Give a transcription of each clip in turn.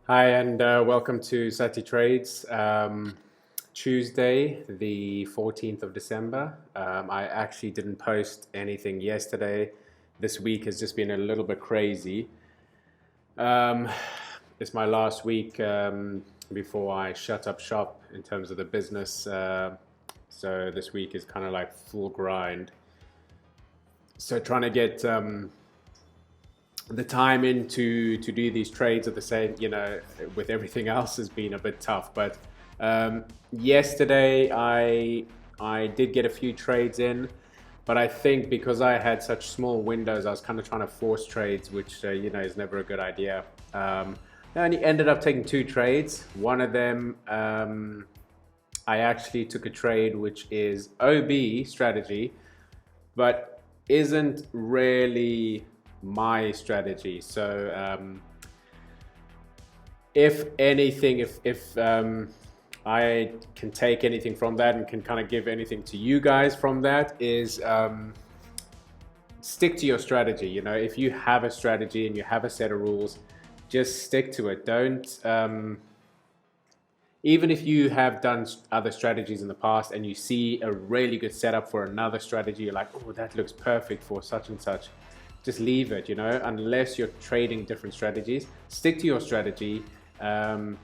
Hi, and welcome to SuttyTrades. Tuesday, the 14th of December. I actually didn't post anything yesterday. This week has just been a little bit crazy. Um, it's my last week before I shut up shop in terms of the business. So this week is kind of like full grind. So trying to get the time in to do these trades at the same, with everything else has been a bit tough. But yesterday I did get a few trades in, but I think because I had such small windows, I was kind of trying to force trades, which is never a good idea. I only ended up taking two trades. One of them, I actually took a trade which is OB strategy, but isn't really my strategy. So if anything, if I can take anything from that and can kind of give anything to you guys from that, is stick to your strategy. If you have a strategy and you have a set of rules, just stick to it. Don't even if you have done other strategies in the past and you see a really good setup for another strategy, you're like, oh, that looks perfect for such and such, just leave it, unless you're trading different strategies. Stick to your strategy and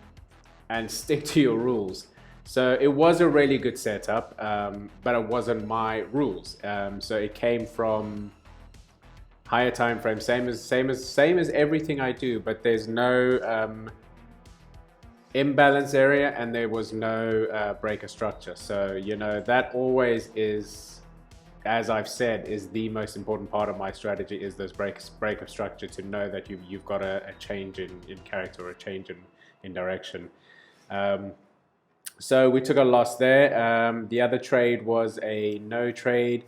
stick to your rules. So it was a really good setup, but it wasn't my rules. So it came from higher time frame, same as everything I do, but there's no imbalance area and there was no breaker structure. So that always is, as I've said, is the most important part of my strategy, is those break of structure, to know that you've got a change in character or a change in direction. So we took a loss there. The other trade was a no trade.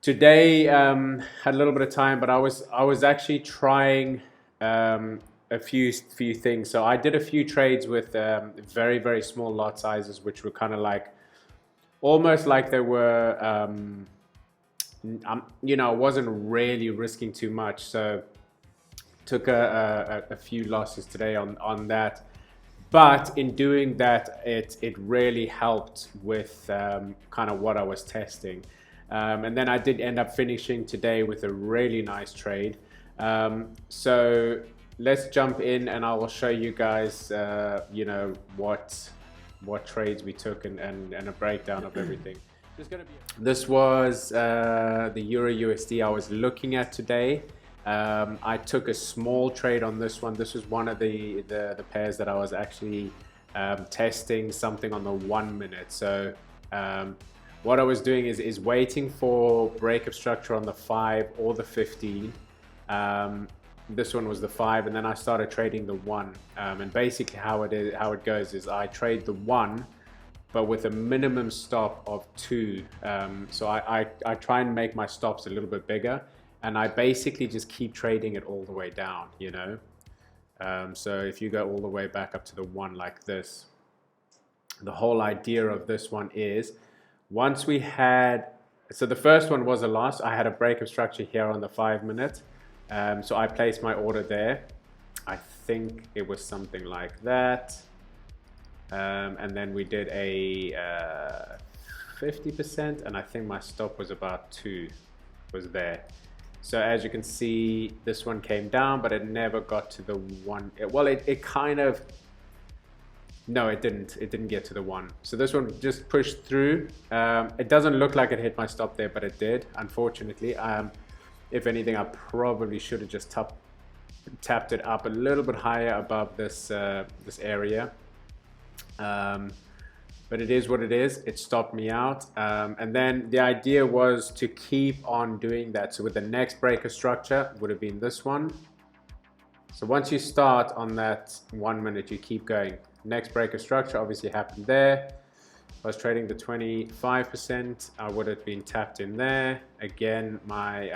Today had a little bit of time, but I was actually trying a few things. So I did a few trades with very, very small lot sizes, which were kind of like almost like they were I wasn't really risking too much, so took a few losses today on that. But in doing that, it really helped with kind of what I was testing. And then I did end up finishing today with a really nice trade. So let's jump in and I will show you guys, what trades we took and a breakdown of everything. This was the Euro USD I was looking at today. I took a small trade on this one. This was one of the pairs that I was actually testing something on the 1 minute. So what I was doing is waiting for breakup structure on the 5 or the 15. This one was the 5, and then I started trading the 1. And basically how it goes is I trade the 1, but with a minimum stop of 2. So I try and make my stops a little bit bigger, and I basically just keep trading it all the way down, So if you go all the way back up to the 1 like this, the whole idea of this one is, once we had, so the first one was a loss. I had a break of structure here on the 5 minute. So I placed my order there. I think it was something like that. And then we did a 50%, and I think my stop was about 2, was there. So as you can see, this one came down, but it never got to the 1. It kind of, no, it didn't get to the 1. So this one just pushed through. It doesn't look like it hit my stop there, but it did, unfortunately. If anything, I probably should have just tapped it up a little bit higher above this area. But it is what it is. It stopped me out. And then the idea was to keep on doing that. So with the next breaker structure would have been this one. So once you start on that 1 minute, you keep going. Next breaker structure obviously happened there. I was trading the 25%. I would have been tapped in there. Again, my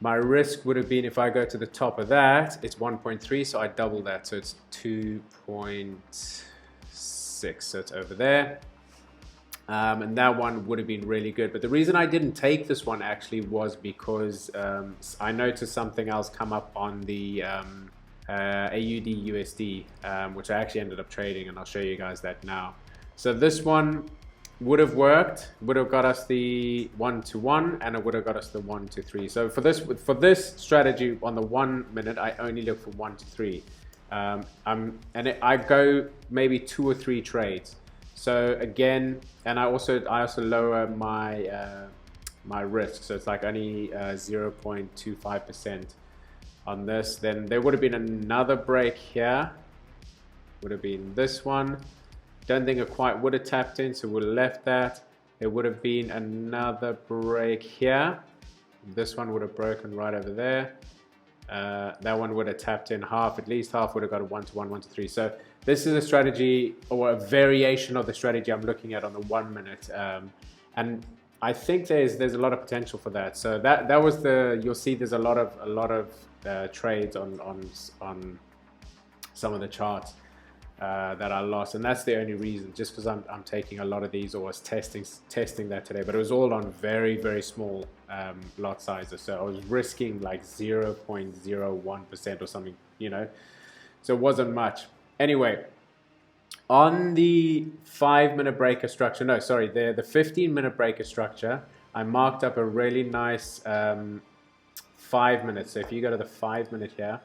risk would have been, if I go to the top of that, it's 1.3, so I double that, so it's 2.6, so it's over there. And that one would have been really good. But the reason I didn't take this one actually was because I noticed something else come up on the AUD USD, which I actually ended up trading, and I'll show you guys that now. So this one would have worked, would have got us the 1-to-1, and it would have got us the 1-to-3. So for this strategy on the 1 minute, I only look for 1-to-3. I go maybe 2 or 3 trades. So again, and I also lower my my risk, so it's like only 0.25% on this. Then there would have been another break here, would have been this one. Don't think it quite would have tapped in, so we'll left that. There would have been another break here. This one would have broken right over there. That one would have tapped in half, at least half would have got a 1-to-1, 1-to-3. So this is a strategy, or a variation of the strategy I'm looking at on the 1 minute. And I think there's a lot of potential for that. So that was you'll see there's a lot of trades on some of the charts that I lost, and that's the only reason, just because I'm taking a lot of these, or was testing that today, but it was all on very small lot sizes, so I was risking like 0.01% or something, you know, so it wasn't much. Anyway, on the 5-minute breaker structure, no, sorry, the 15-minute breaker structure, I marked up a really nice 5 minutes. So if you go to the 5 minute here,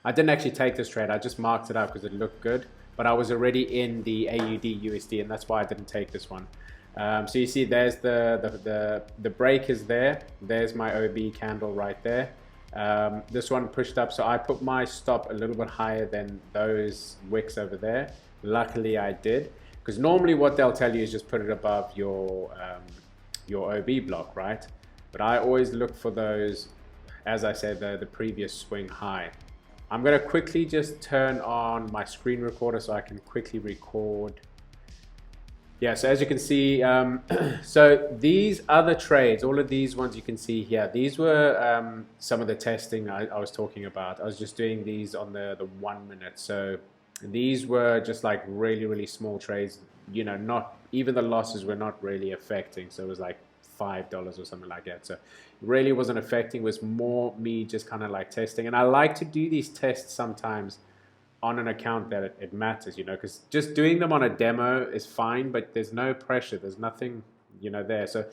I didn't actually take this trade, I just marked it up because it looked good, but I was already in the AUD USD, and that's why I didn't take this one. So you see there's the break is there, there's my OB candle right there. This one pushed up, so I put my stop a little bit higher than those wicks over there. Luckily I did, because normally what they'll tell you is just put it above your OB block, right? But I always look for those, as I said, the previous swing high. I'm going to quickly just turn on my screen recorder so I can quickly record. Yeah, so as you can see, so these other trades, all of these ones you can see here, these were some of the testing I was talking about. I was just doing these on the 1 minute. So these were just like really small trades, you know, not even the losses were not really affecting. So it was like $5 or something like that. So it really wasn't affecting, it was more me just kind of like testing. And I like to do these tests sometimes on an account that it matters, you know, because just doing them on a demo is fine, but there's no pressure, there's nothing, you know, there. So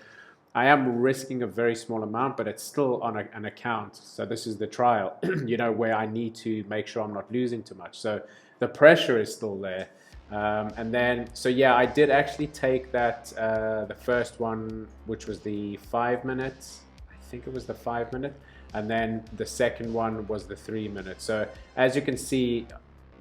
I am risking a very small amount, but it's still on an account. So this is the trial, you know, where I need to make sure I'm not losing too much. So the pressure is still there. And then, so yeah, I did actually take that, the first one, which was the 5 minutes. I think it was the 5 minute. And then the second one was the 3 minutes. So as you can see,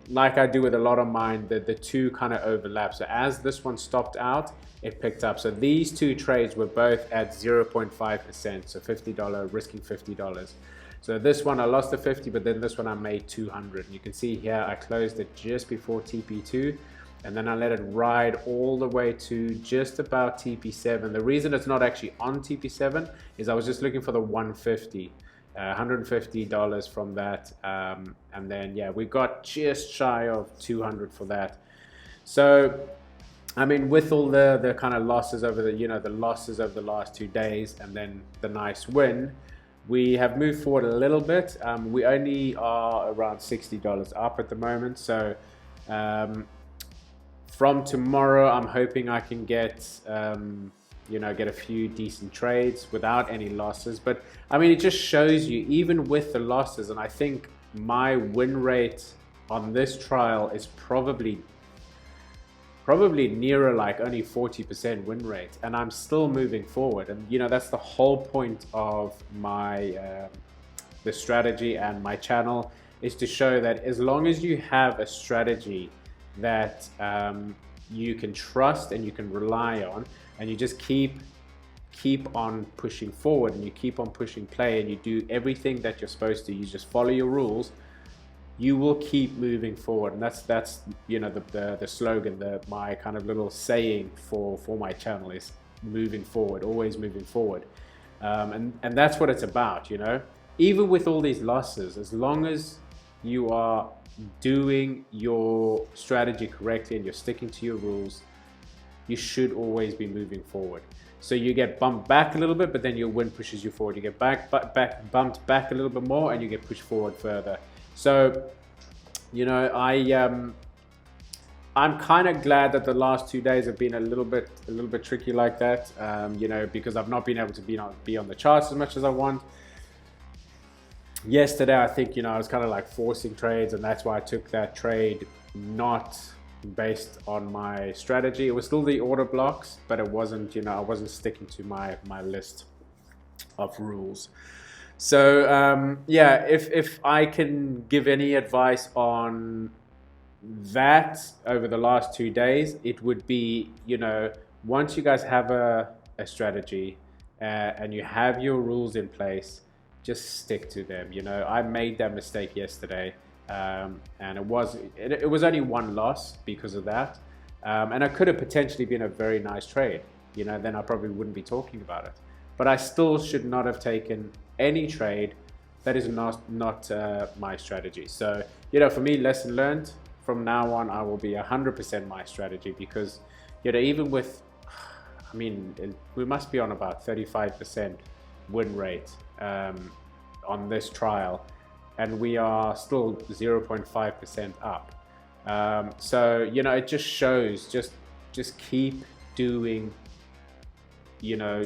like I do with a lot of mine, the two kind of overlap. So as this one stopped out, it picked up. So these two trades were both at 0.5%. So $50, risking $50. So this one I lost the 50, but then this one I made 200. And you can see here I closed it just before TP2, and then I let it ride all the way to just about TP7. The reason it's not actually on TP7 is I was just looking for the 150. $150 from that, and then yeah, we got just shy of 200 for that. So I mean, with all the kind of losses over the, you know, the losses over the last 2 days, and then the nice win, we have moved forward a little bit. We only are around $60 up at the moment. So from tomorrow, I'm hoping I can get you know, get a few decent trades without any losses. But I mean, it just shows you, even with the losses, and I think my win rate on this trial is probably nearer like only 40% win rate, and I'm still moving forward. And you know, that's the whole point of my the strategy and my channel, is to show that as long as you have a strategy that you can trust and you can rely on, and you just keep on pushing forward, and you keep on pushing play, and you do everything that you're supposed to, you just follow your rules, you will keep moving forward. And that's you know, the slogan, my kind of little saying for my channel is moving forward, always moving forward. And that's what it's about, you know. Even with all these losses, as long as you are doing your strategy correctly and you're sticking to your rules, you should always be moving forward. So you get bumped back a little bit, but then your win pushes you forward. You get bumped back a little bit more, and you get pushed forward further. So, you know, I'm kind of glad that the last 2 days have been a little bit tricky like that. You know, because I've not been able to be on the charts as much as I want. Yesterday, I think, you know, I was kind of like forcing trades, and that's why I took that trade not based on my strategy. It was still the order blocks, but it wasn't, you know, I wasn't sticking to my list of rules. So yeah, if I can give any advice on that over the last 2 days, it would be, you know, once you guys have a strategy and you have your rules in place, just stick to them. You know, I made that mistake yesterday, and it was only one loss because of that, and it could have potentially been a very nice trade. You know, then I probably wouldn't be talking about it. But I still should not have taken any trade that is not my strategy. So, you know, for me, lesson learned. From now on, I will be 100% my strategy, because, you know, even with, I mean, we must be on about 35% win rate on this trial, and we are still 0.5% up. So, you know, it just shows, just keep doing, you know,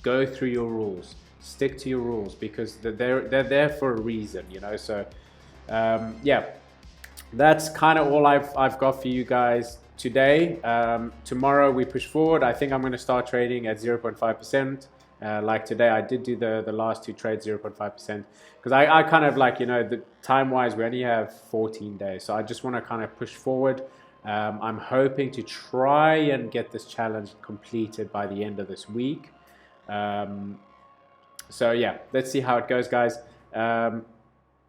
go through your rules, stick to your rules, because they're there for a reason, you know. So yeah, that's kind of all I've got for you guys today. Tomorrow we push forward. I think I'm going to start trading at 0.5%. Like today, I did do the last 2 trades 0.5%, because I kind of like, you know, the time wise we only have 14 days, so I just want to kind of push forward. I'm hoping to try and get this challenge completed by the end of this week. So yeah, let's see how it goes, guys.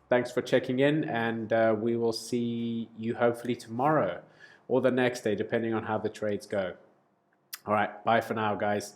Thanks for checking in, and we will see you hopefully tomorrow or the next day, depending on how the trades go. All right, bye for now, guys.